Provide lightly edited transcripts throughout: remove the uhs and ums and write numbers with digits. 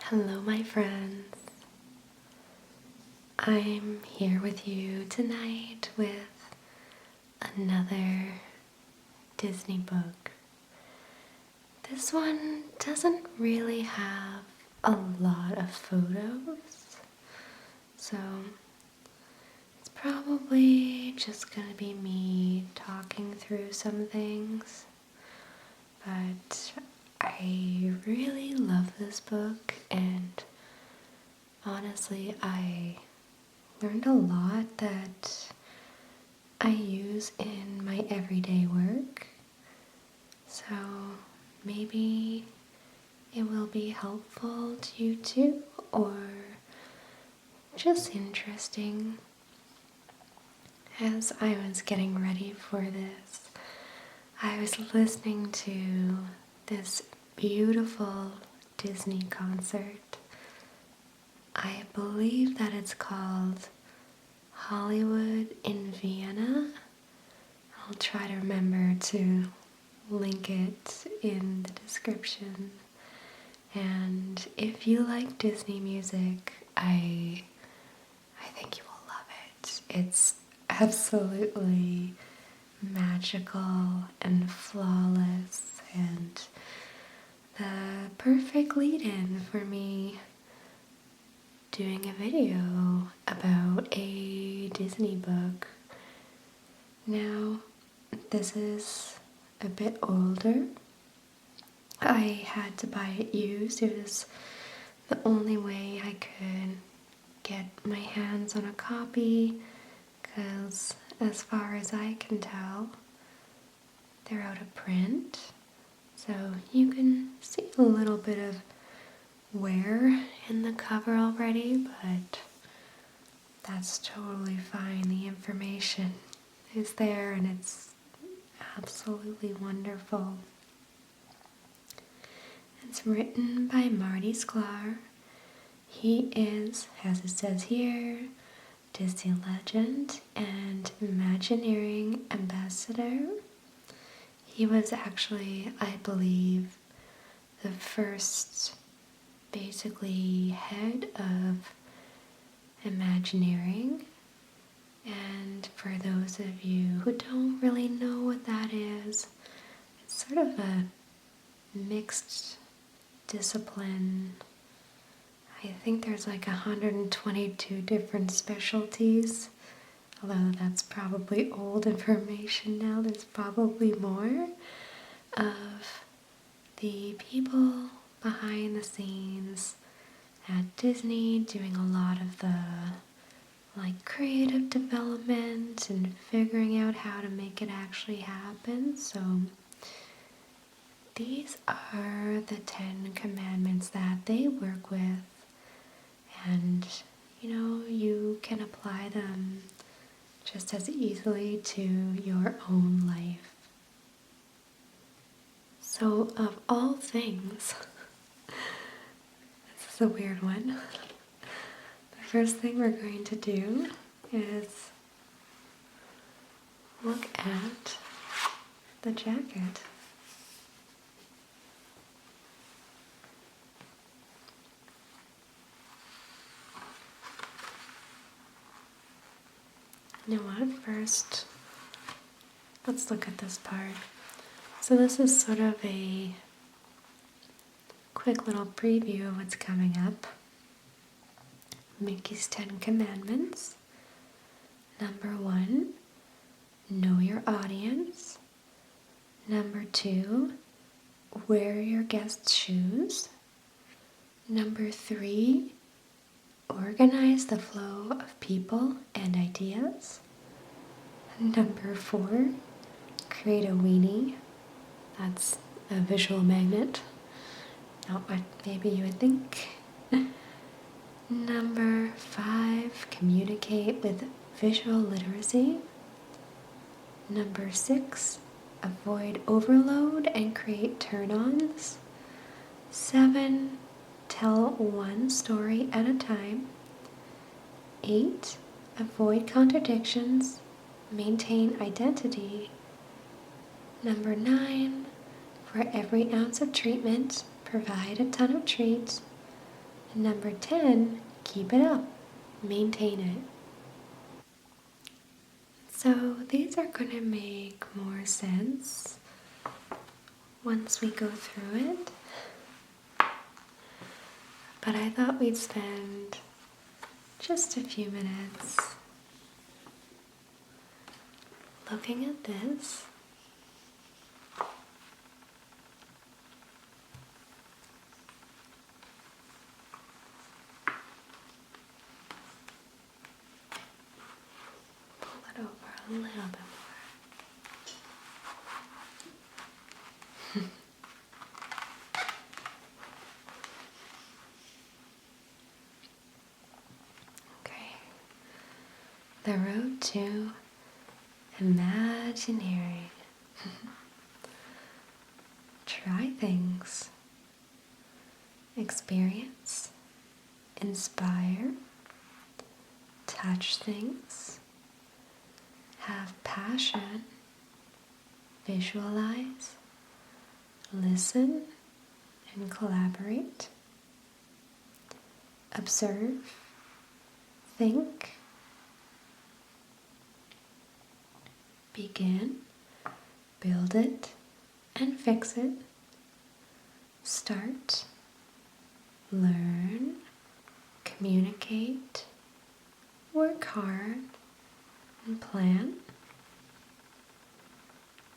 Hello, my friends. I'm here with you tonight with another Disney book. This one doesn't really have a lot of photos, so it's probably just gonna be me talking through some things, but I really love this book, and honestly, I learned a lot that I use in my everyday work. So maybe it will be helpful to you too, or just interesting. As I was getting ready for this, I was listening to this beautiful Disney concert. I believe that it's called Hollywood in Vienna. I'll try to remember to link it in the description. And if you like Disney music, I think you will love it. It's absolutely magical and flawless, and the perfect lead-in for me doing a video about a Disney book. Now, this is a bit older. I had to buy it used. It was the only way I could get my hands on a copy, because as far as I can tell, they're out of print. So you can see a little bit of wear in the cover already, but that's totally fine. The information is there and it's absolutely wonderful. It's written by Marty Sklar. He is, as it says here, Disney legend and Imagineering ambassador. He was actually, I believe, the first basically head of Imagineering. And for those of you who don't really know what that is, it's sort of a mixed discipline. I think there's like 122 different specialties, although that's probably old information now. There's probably more of the people behind the scenes at Disney doing a lot of the creative development and figuring out how to make it actually happen. So these are the 10 commandments that they work with, and you can apply them just as easily to your own life. So of all things, this is a weird one. The first thing we're going to do is look at the jacket. You know what? First, let's look at this part. So this is sort of a quick little preview of what's coming up. Mickey's 10 Commandments. Number 1, know your audience. Number 2, wear your guests' shoes. Number 3, organize the flow of people and ideas. Number 4, create a weenie. That's a visual magnet. Not what maybe you would think. Number 5, communicate with visual literacy. Number 6, avoid overload and create turn-ons. 7, tell one story at a time. 8, avoid contradictions, maintain identity. Number 9, for every ounce of treatment, provide a ton of treats. Number 10, keep it up, maintain it. So these are going to make more sense once we go through it. But I thought we'd spend just a few minutes looking at this. Pull it over a little bit more. Okay. The road to Imagineering. Try things. Experience. Inspire. Touch things. Have passion. Visualize. Listen and collaborate. Observe. Think. Begin. Build it and fix it. Start. Learn. Communicate. Work hard and plan.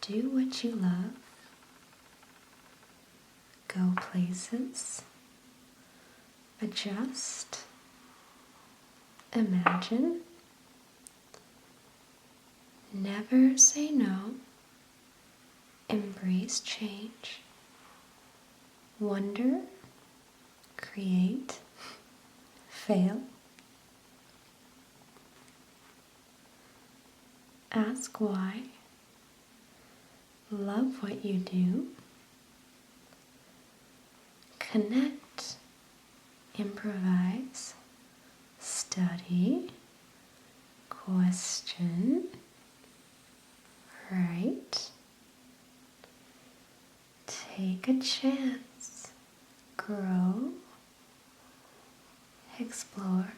Do what you love. Go places. Adjust. Imagine. Never say no. Embrace change. Wonder. Create. Fail. Ask why. Love what you do. Connect. Improvise. Study. Question. Write. Take a chance. Grow. Explore.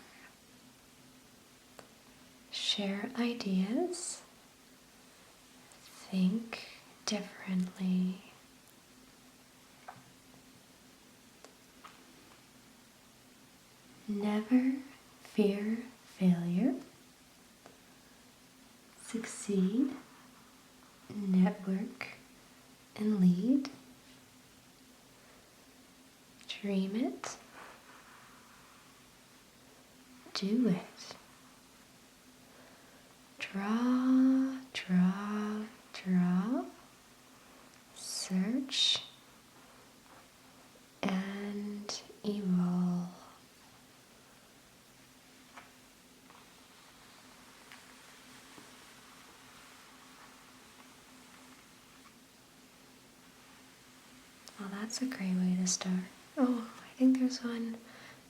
Share ideas. Think differently. Never fear failure. Succeed. Network and lead. Dream it. Do it. Draw, draw, draw. Search and evolve. Well, that's a great way to start. Oh, I think there's one.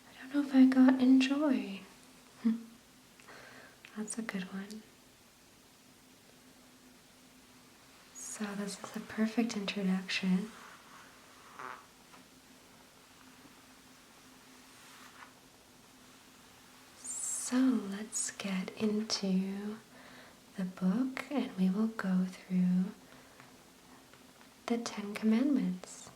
I don't know if I got enjoy. That's a good one. So this is a perfect introduction. So let's get into the book and we will go through the 10 Commandments.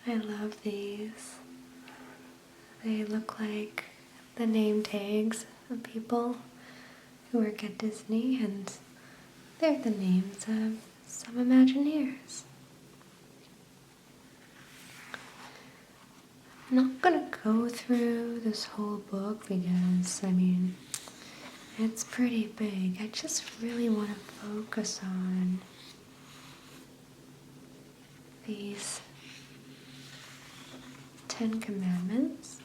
I love these. They look like the name tags of people who work at Disney, and they're the names of some Imagineers. I'm not gonna go through this whole book because, it's pretty big. I just really want to focus on these 10 Commandments.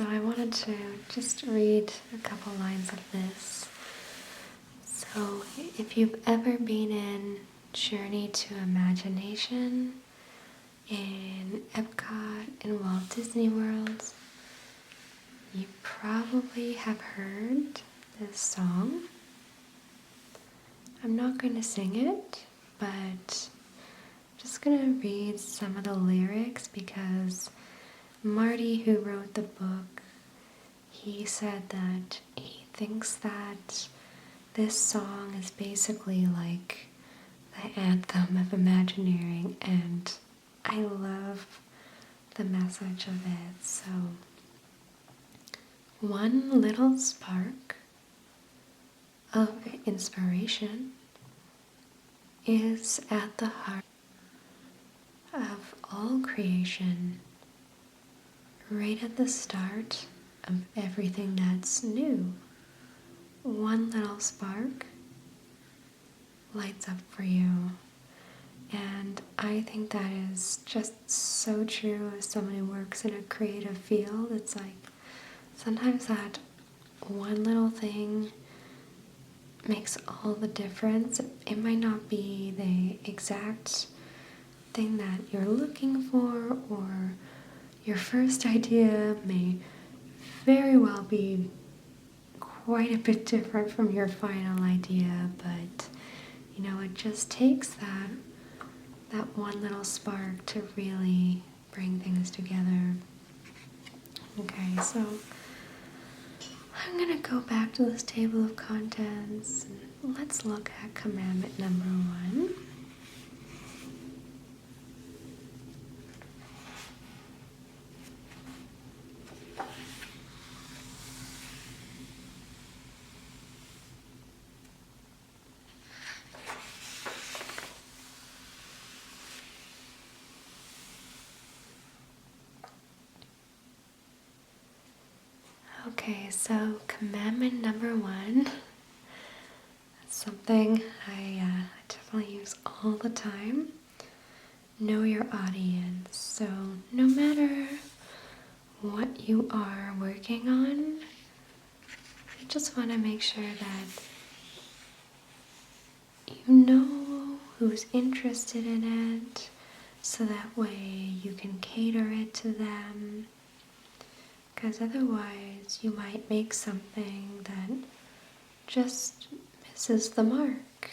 So I wanted to just read a couple lines of this. So if you've ever been in Journey to Imagination in Epcot in Walt Disney World, you probably have heard this song. I'm not going to sing it, but I'm just going to read some of the lyrics because Marty, who wrote the book, he said that he thinks that this song is basically like the anthem of Imagineering, and I love the message of it. So, one little spark of inspiration is at the heart of all creation, right at the start of everything that's new. One little spark lights up for you. And I think that is just so true as someone who works in a creative field. It's like sometimes that one little thing makes all the difference. It might not be the exact thing that you're looking for, or your first idea may very well be quite a bit different from your final idea, but it just takes that one little spark to really bring things together. Okay, so I'm going to go back to this table of contents and let's look at commandment number 1. Okay, so commandment number 1, that's something I definitely use all the time. Know your audience. So no matter what you are working on, you just want to make sure that you know who's interested in it, so that way you can cater it to them. Because otherwise you might make something that just misses the mark.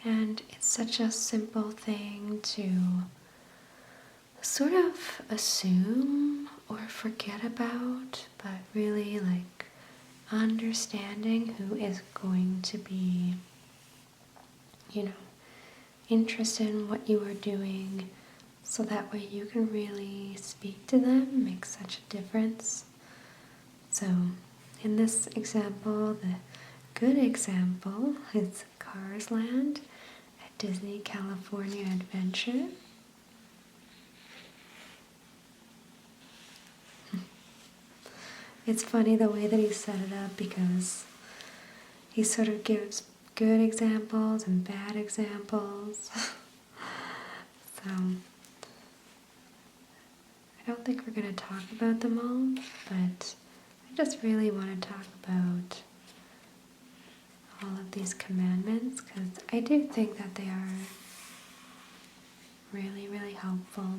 And it's such a simple thing to sort of assume or forget about, but really like understanding who is going to be, interested in what you are doing, so that way you can really speak to them, make such a difference. So in this example, the good example is Cars Land at Disney California Adventure. It's funny the way that he set it up, because he sort of gives good examples and bad examples. So I don't think we're going to talk about them all, but I just really want to talk about all of these commandments, because I do think that they are really, really helpful.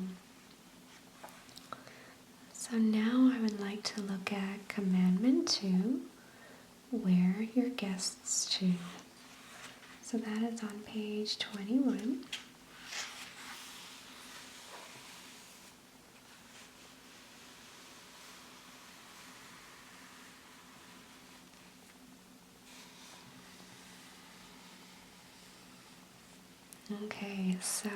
So now I would like to look at commandment 2, wear your guests' shoes. So that is on page 21. Okay, so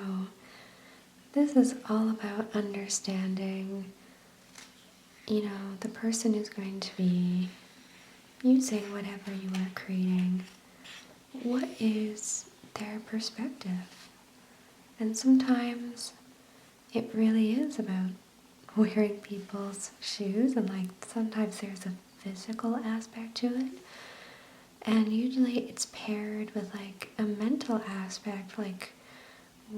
this is all about understanding, the person who's going to be using whatever you are creating. What is their perspective? And sometimes it really is about wearing people's shoes, and like sometimes there's a physical aspect to it. And usually it's paired with like a mental aspect, like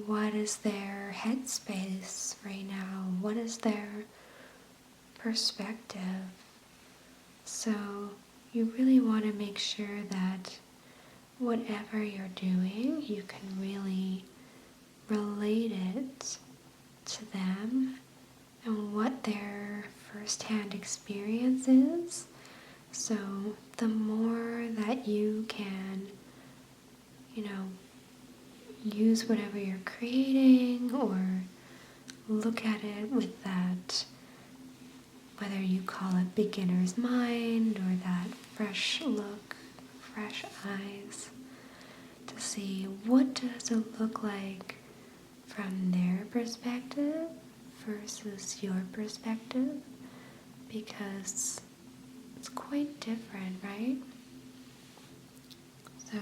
what is their headspace right now? What is their perspective. So you really want to make sure that whatever you're doing, you can really relate it to them and what their first-hand experience is. So the more that you can, use whatever you're creating or look at it with that, whether you call it beginner's mind or that fresh look, fresh eyes, to see what does it look like from their perspective versus your perspective, because it's quite different, right? So,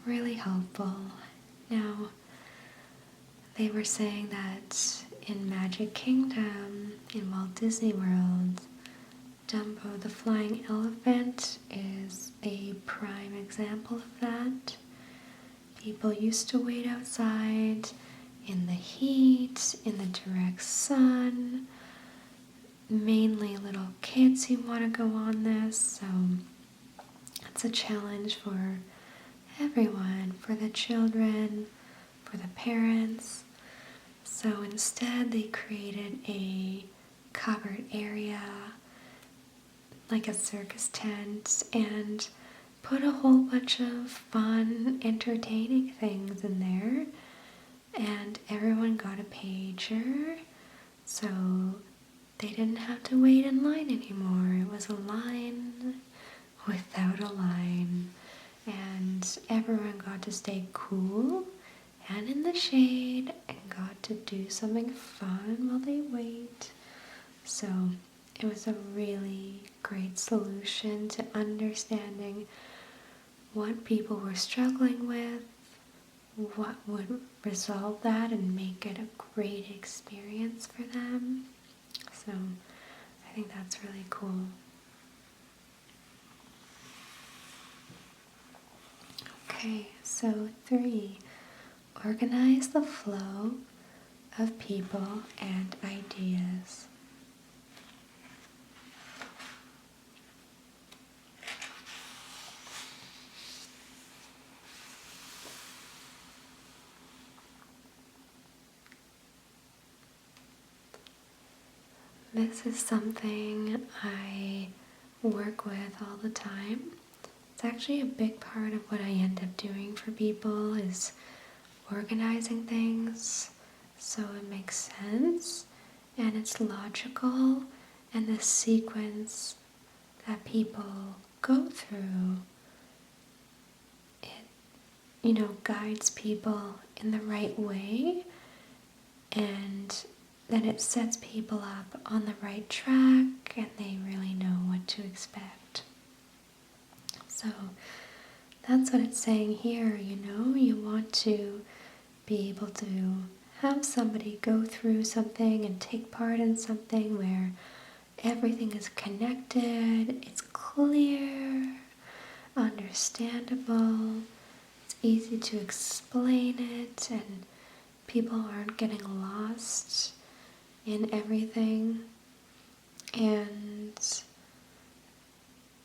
really helpful. Now, they were saying that in Magic Kingdom, in Walt Disney World, Dumbo the Flying Elephant is a prime example of that. People used to wait outside in the heat, in the direct sun, mainly little kids who want to go on this, so it's a challenge for everyone, for the children, for the parents. So instead they created a covered area, like a circus tent, and put a whole bunch of fun, entertaining things in there, and everyone got a pager, so they didn't have to wait in line anymore. It was a line without a line, and everyone got to stay cool and in the shade and got to do something fun while they wait. So it was a really great solution to understanding what people were struggling with, what would resolve that and make it a great experience for them. So I think that's really cool. Okay, so 3, organize the flow of people and ideas. This is something I work with all the time. It's actually a big part of what I end up doing for people is organizing things so it makes sense and it's logical, and the sequence that people go through, it guides people in the right way, and then it sets people up on the right track and they really know what to expect. So that's what it's saying here, you want to be able to have somebody go through something and take part in something where everything is connected, it's clear, understandable, it's easy to explain it, and people aren't getting lost in everything. And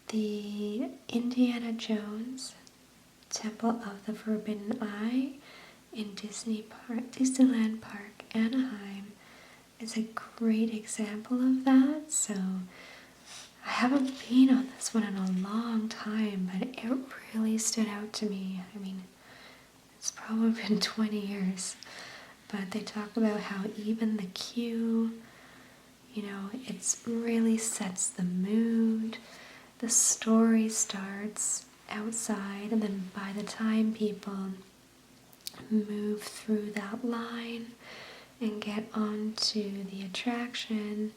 the Indiana Jones Temple of the Forbidden Eye in Disneyland Park, Anaheim, is a great example of that. So I haven't been on this one in a long time, but it really stood out to me. I mean, it's probably been 20 years, but they talk about how even the queue, it really sets the mood. The story starts outside, and then by the time people move through that line and get onto the attraction,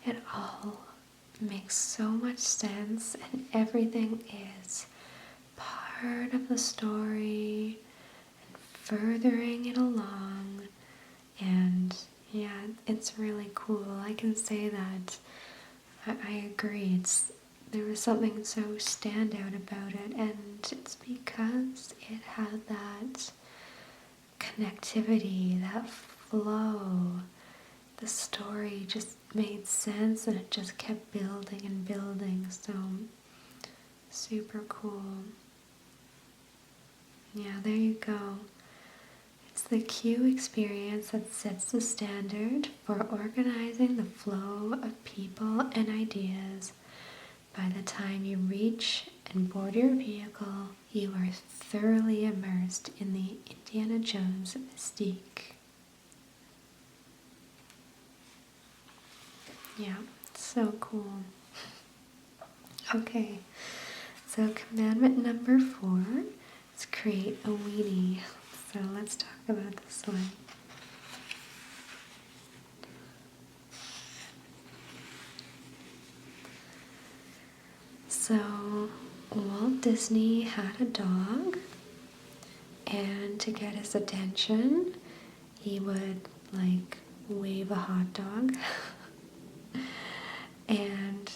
it all makes so much sense, and everything is part of the story and furthering it along. And yeah, it's really cool. I can say that I agree. There was something so standout about it, and it's because it had that connectivity, that flow, the story just made sense and it just kept building and building. So super cool. Yeah, there you go. It's the Q experience that sets the standard for organizing the flow of people and ideas. By the time you reach and board your vehicle, you are thoroughly immersed in the Indiana Jones mystique. Yeah, so cool. Okay, so commandment number 4 is create a weenie. So let's talk about this one. So Walt Disney had a dog, and to get his attention, he would wave a hot dog and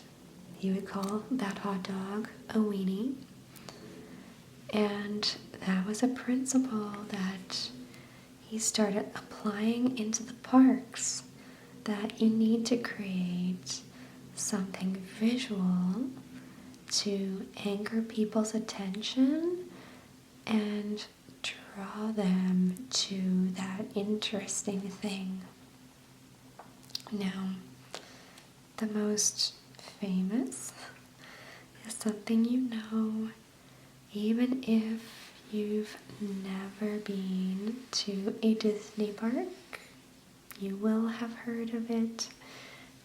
he would call that hot dog a weenie. And that was a principle that he started applying into the parks, that you need to create something visual to anchor people's attention and draw them to that interesting thing. Now, the most famous is something you know, even if you've never been to a Disney park. You will have heard of it.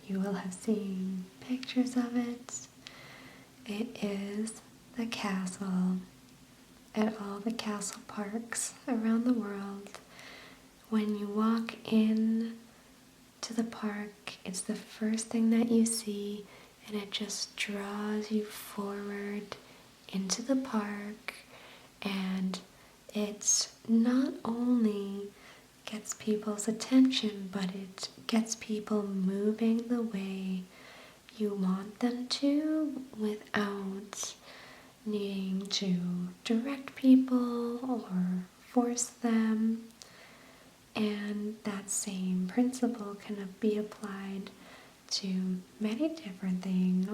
You will have seen pictures of it. It is the castle at all the castle parks around the world. When you walk in to the park, it's the first thing that you see, and it just draws you forward into the park. And it's not only gets people's attention, but it gets people moving the way you want them to without needing to direct people or force them. And that same principle can be applied to many different things.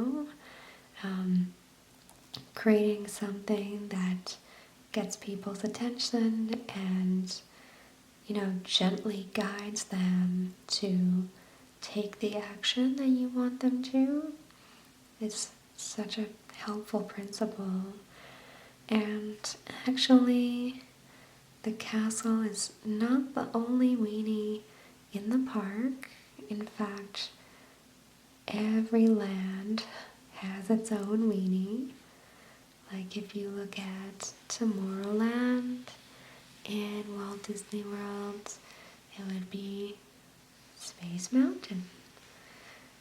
Creating something that gets people's attention and, gently guides them to take the action that you want them to. It's such a helpful principle. And actually, the castle is not the only weenie in the park. In fact, every land has its own weenie. Like if you look at Tomorrowland in Walt Disney World, it would be Space Mountain.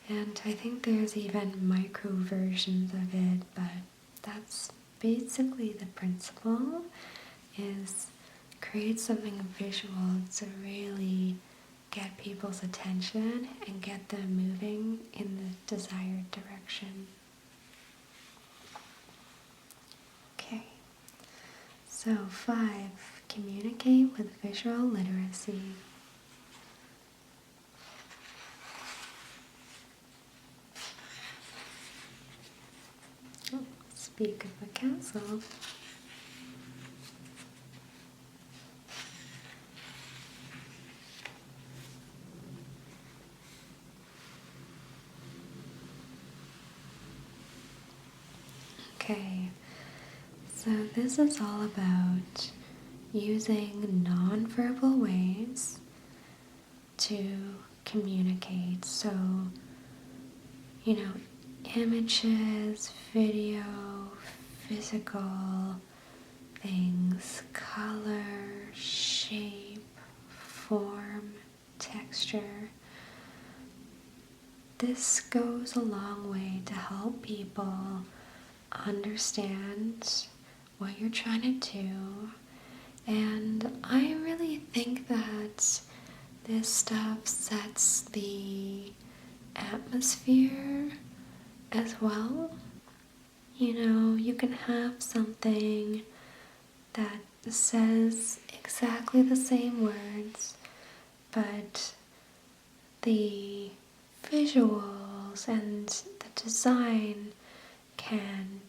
And I think there's even micro versions of it, but that's basically the principle, is create something visual to really get people's attention and get them moving in the desired direction. Okay, so 5, communicate with visual literacy. Speak of the castle. Okay, so this is all about using nonverbal ways to communicate. So, images, video, physical things, color, shape, form, texture. This goes a long way to help people understand what you're trying to do. And I really think that this stuff sets the atmosphere as well. You can have something that says exactly the same words, but the visuals and the design can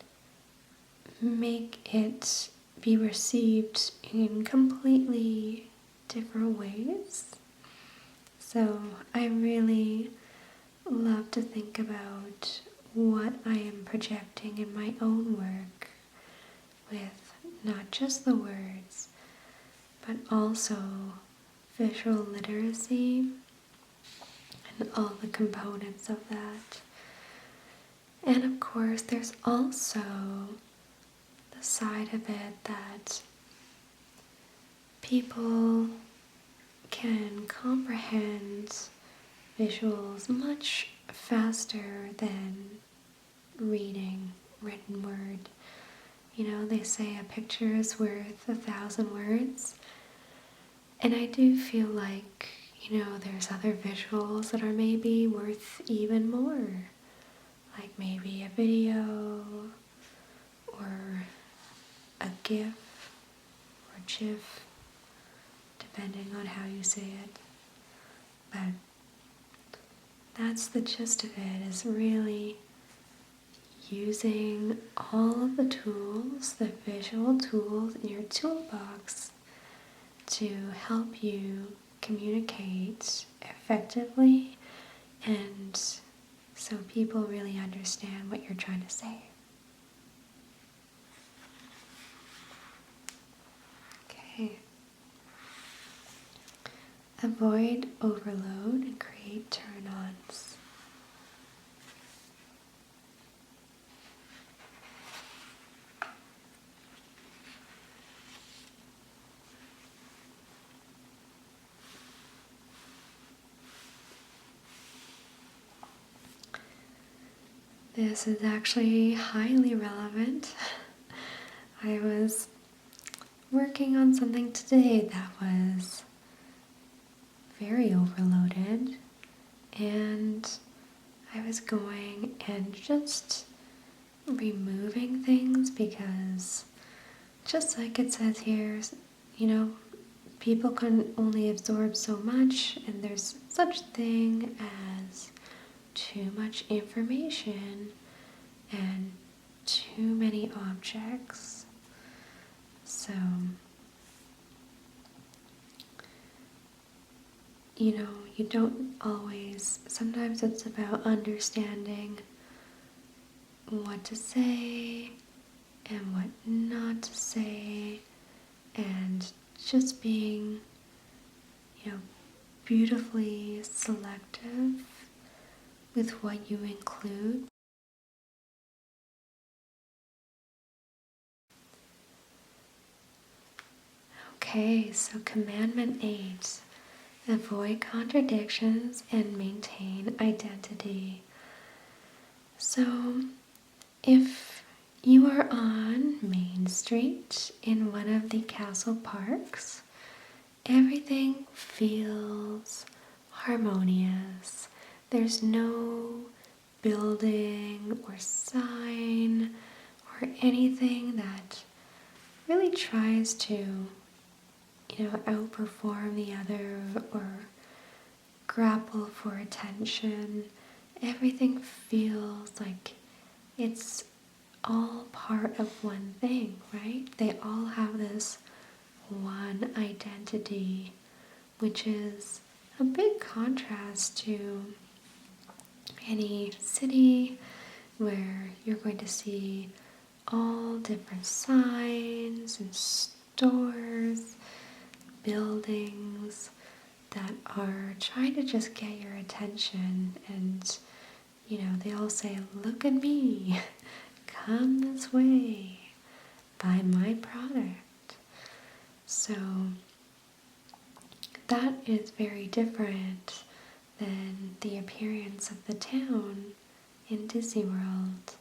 make it be received in completely different ways. So I really love to think about what I am projecting in my own work with not just the words, but also visual literacy and all the components of that. And of course, there's also the side of it that people can comprehend visuals much faster than reading written word. You know, they say a picture is worth 1,000 words. And I do feel like, there's other visuals that are maybe worth even more. Like maybe a video or a GIF or GIF, depending on how you say it. But that's the gist of it, is really using all of the tools, the visual tools in your toolbox to help you communicate effectively and so people really understand what you're trying to say. Okay. Avoid overload and create turn-ons. This is actually highly relevant. I was working on something today that was very overloaded, and I was going and just removing things because, just like it says here, people can only absorb so much, and there's such thing as too much information and too many objects. So, you don't always, sometimes it's about understanding what to say and what not to say, and just being, beautifully selective with what you include. Okay, so Commandment 8. Avoid contradictions and maintain identity. So, if you are on Main Street in one of the castle parks, everything feels harmonious. There's no building or sign or anything that really tries to outperform the other or grapple for attention. Everything feels like it's all part of one thing, right? They all have this one identity, which is a big contrast to any city where you're going to see all different signs and stores, buildings that are trying to just get your attention, and they all say, look at me, come this way, buy my product. So that is very different than the appearance of the town in Disney World.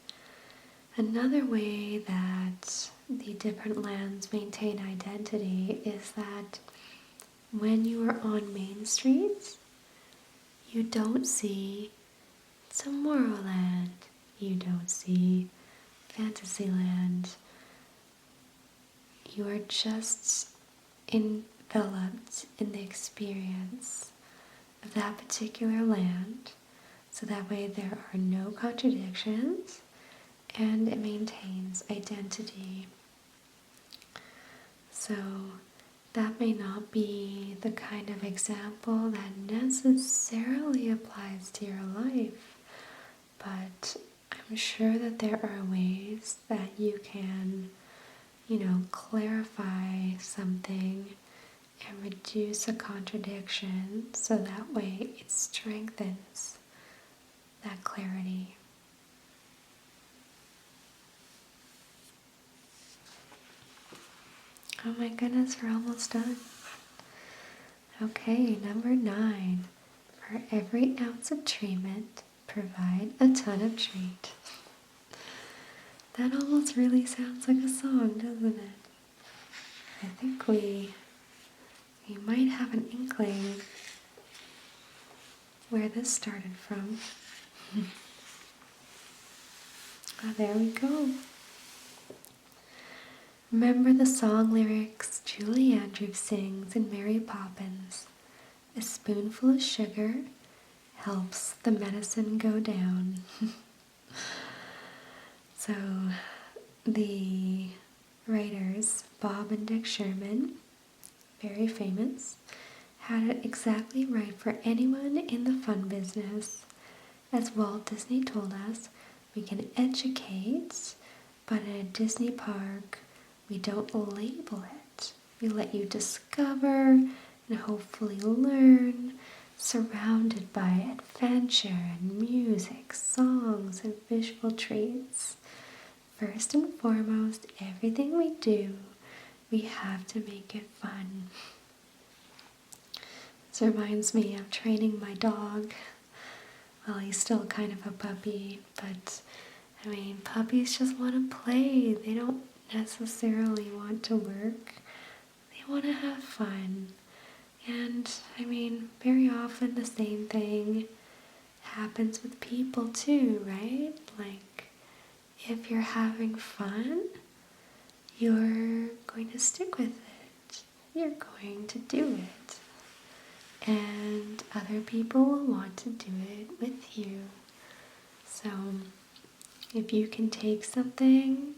Another way that the different lands maintain identity is that when you are on Main Street, you don't see Tomorrowland, you don't see Fantasyland. You are just enveloped in the experience of that particular land, so that way there are no contradictions and it maintains identity. So that may not be the kind of example that necessarily applies to your life, but I'm sure that there are ways that you can, clarify something and reduce a contradiction so that way it strengthens that clarity. Oh my goodness, we're almost done. Okay, number 9. For every ounce of treatment, provide a ton of treat. That almost really sounds like a song, doesn't it? I think we might have an inkling where this started from. Ah, there we go. Remember the song lyrics Julie Andrews sings in Mary Poppins. A spoonful of sugar helps the medicine go down. So the writers, Bob and Dick Sherman, very famous, had it exactly right for anyone in the fun business. As Walt Disney told us, we can educate, but in a Disney park, we don't label it. We let you discover and hopefully learn, surrounded by adventure and music, songs, and visual treats. First and foremost, everything we do, we have to make it fun. This reminds me of training my dog. Well, he's still kind of a puppy, but puppies just want to play. They don't necessarily want to work. They want to have fun. And very often the same thing happens with people too, right? Like, if you're having fun, you're going to stick with it. You're going to do it. And other people will want to do it with you. So, if you can take something,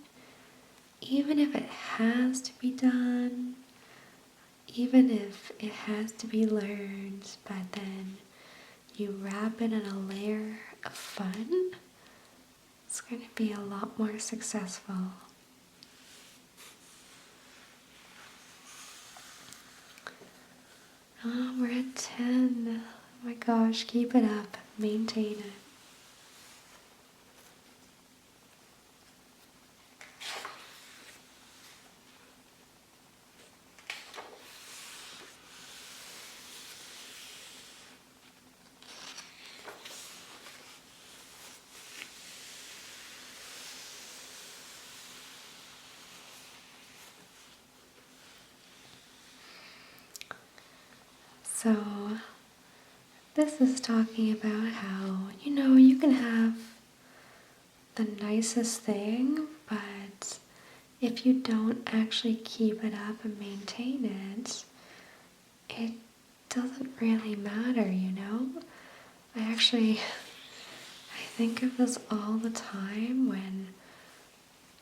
even if it has to be done, even if it has to be learned, but then you wrap it in a layer of fun, it's going to be a lot more successful. Oh, we're at 10. Oh my gosh, keep it up. Maintain it. So, this is talking about how, you can have the nicest thing, but if you don't actually keep it up and maintain it, it doesn't really matter, I think of this all the time when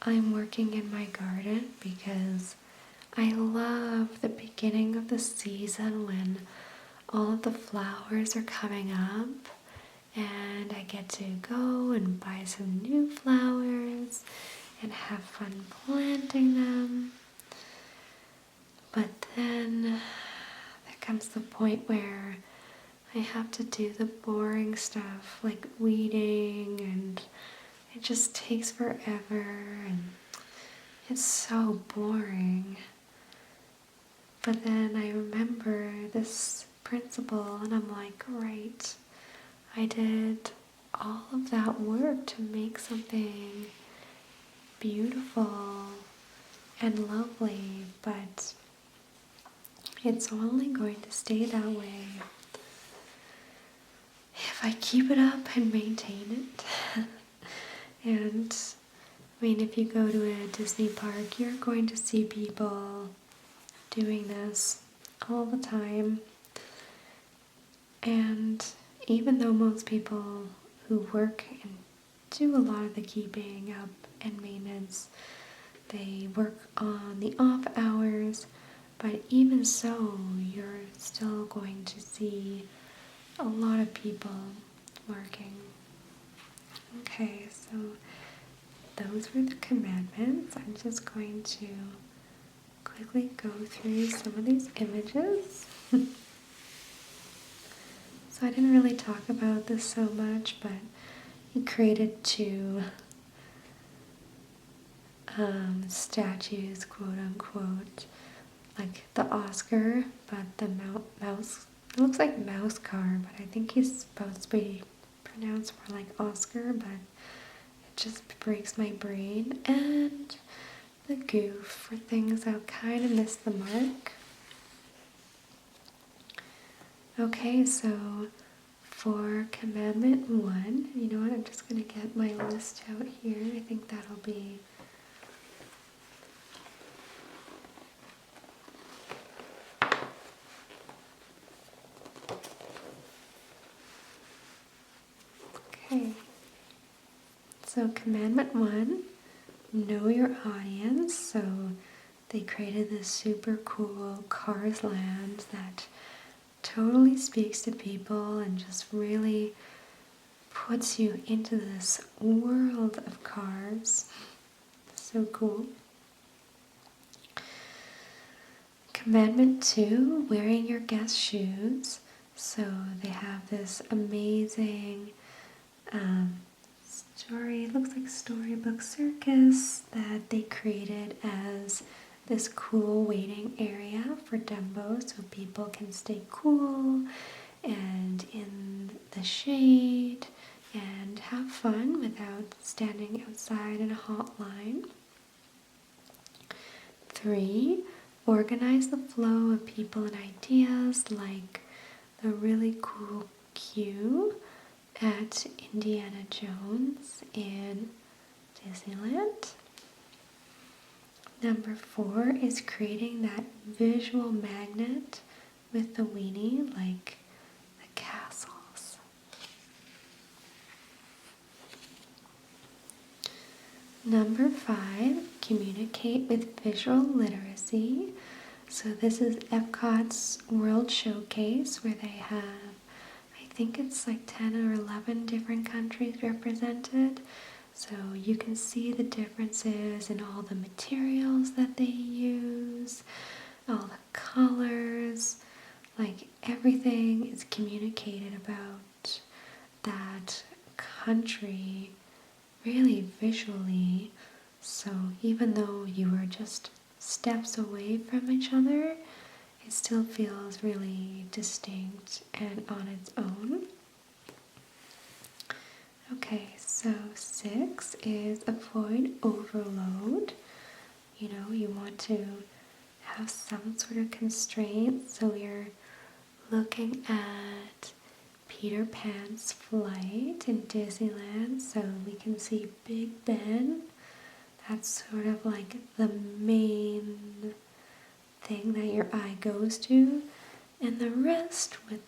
I'm working in my garden, because I love the beginning of the season when all of the flowers are coming up and I get to go and buy some new flowers and have fun planting them. But then there comes the point where I have to do the boring stuff like weeding, and it just takes forever and it's so boring. But then I remember this principle and I'm like, right, I did all of that work to make something beautiful and lovely, but it's only going to stay that way if I keep it up and maintain it. And if you go to a Disney park, you're going to see people doing this all the time. And even though most people who work and do a lot of the keeping up and maintenance, they work on the off hours, but even so, you're still going to see a lot of people working. Okay, so those were the commandments. I'm just going to quickly go through some of these images. So I didn't really talk about this so much, but he created two statues, quote unquote, like the Oscar, but the mouse. It looks like mouse car, but I think he's supposed to be pronounced more like Oscar, but it just breaks my brain. And the goof for things that kind of missed the mark. Okay, so for commandment 1, you know what, I'm just going to get my list out here. I think that'll be okay. So commandment 1, know your audience. So they created this super cool Cars Land that totally speaks to people and just really puts you into this world of cars. So cool. Commandment 2, wearing your guest shoes. So they have this amazing story, it looks like Storybook Circus, that they created as this cool waiting area for Dumbo so people can stay cool and in the shade and have fun without standing outside in a hot line. 3, organize the flow of people and ideas, like the really cool queue at Indiana Jones in Disneyland. Number 4 is creating that visual magnet with the weenie, like the castles. Number 5, communicate with visual literacy. So this is Epcot's World Showcase, where they have, I think it's like 10 or 11 different countries represented. So you can see the differences in all the materials that they use, all the colors, like everything is communicated about that country really visually. So even though you are just steps away from each other, it still feels really distinct and on its own. Okay, so 6 is avoid overload. You know, you want to have some sort of constraint. So we're looking at Peter Pan's flight in Disneyland. So we can see Big Ben. That's sort of like the main thing that your eye goes to. And the rest with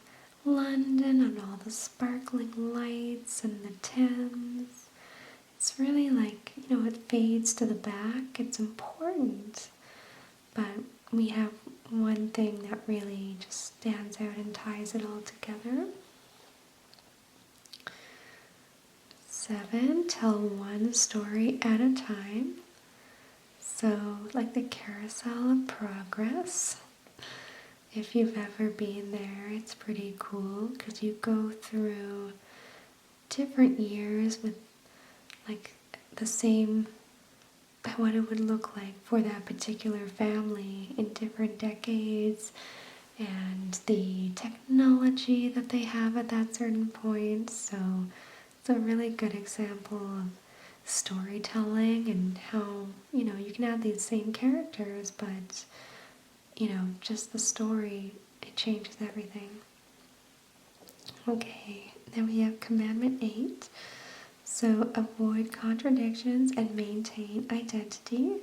London and all the sparkling lights and the Thames. It's really like, you know, it fades to the back. It's important. But we have one thing that really just stands out and ties it all together. 7, tell one story at a time. So, like the Carousel of Progress. If you've ever been there, it's pretty cool because you go through different years with like the same, what it would look like for that particular family in different decades and the technology that they have at that certain point. So it's a really good example of storytelling and how, you know, you can have these same characters, but you know, just the story, it changes everything. Okay, then we have commandment 8. So avoid contradictions and maintain identity.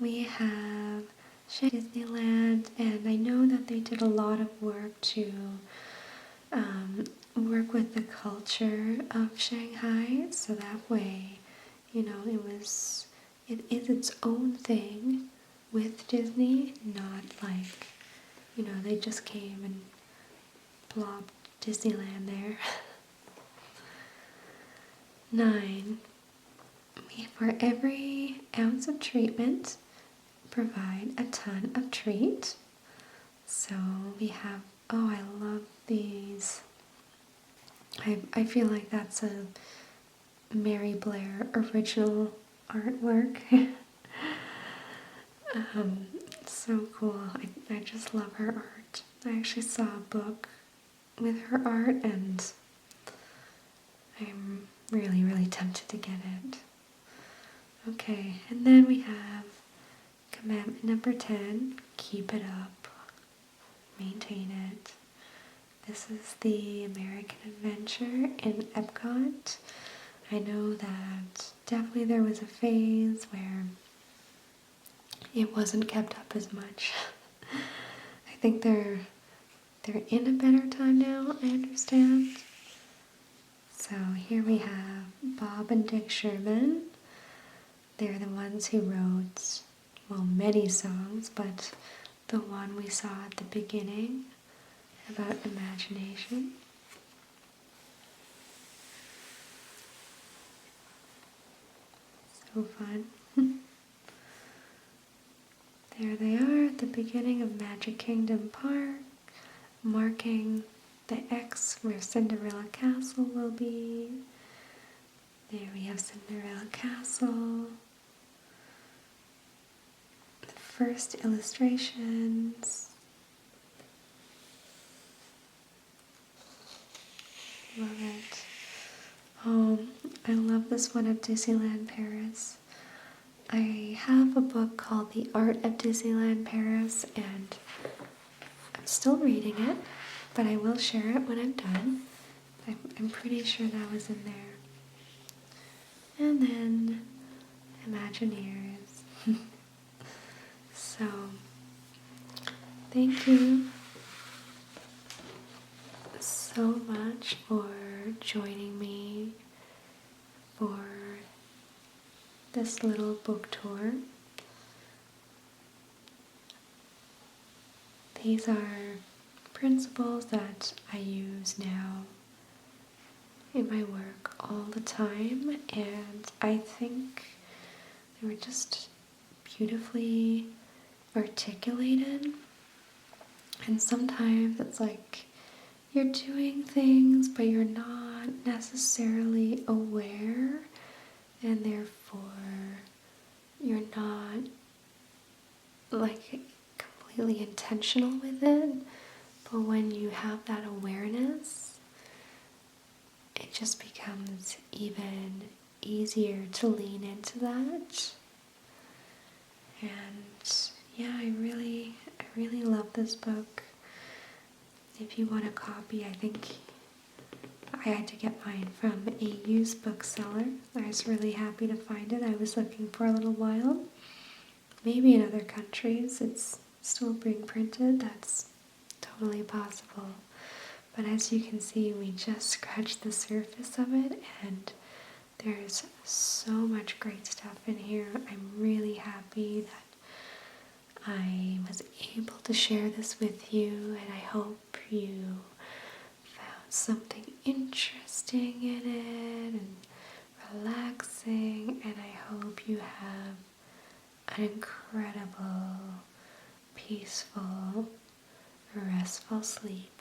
We have Disneyland, and I know that they did a lot of work to work with the culture of Shanghai, so that way, it is its own thing with Disney, not like, they just came and plopped Disneyland there. 9. For every ounce of treatment, provide a ton of treat. So we have, oh, I love these. I feel like that's a Mary Blair original artwork. So cool. I just love her art. I actually saw a book with her art and I'm really, really tempted to get it. Okay, and then we have commandment number 10, keep it up, maintain it. This is the American Adventure in Epcot. I know that definitely there was a phase where it wasn't kept up as much. I think they're in a better time now, I understand. So here we have Bob and Dick Sherman. They're the ones who wrote, well, many songs, but the one we saw at the beginning about imagination. So fun. There they are at the beginning of Magic Kingdom Park, marking the X where Cinderella Castle will be. There we have Cinderella Castle. The first illustrations. Love it. Oh, I love this one of Disneyland Paris. I have a book called The Art of Disneyland Paris, and I'm still reading it, but I will share it when I'm done. I'm pretty sure that was in there. And then Imagineers. So, thank you so much for joining me for this little book tour. These are principles that I use now in my work all the time, and I think they were just beautifully articulated. And sometimes it's like you're doing things but you're not necessarily aware, and therefore you're not like completely intentional with it. But when you have that awareness, it just becomes even easier to lean into that. And yeah, I really love this book. If you want a copy, I think I had to get mine from a used bookseller. I was really happy to find it. I was looking for a little while. Maybe in other countries it's still being printed. That's totally possible. But as you can see, we just scratched the surface of it, and there's so much great stuff in here. I'm really happy that I was able to share this with you, and I hope you found something interesting in it and relaxing, and I hope you have an incredible, peaceful, restful sleep.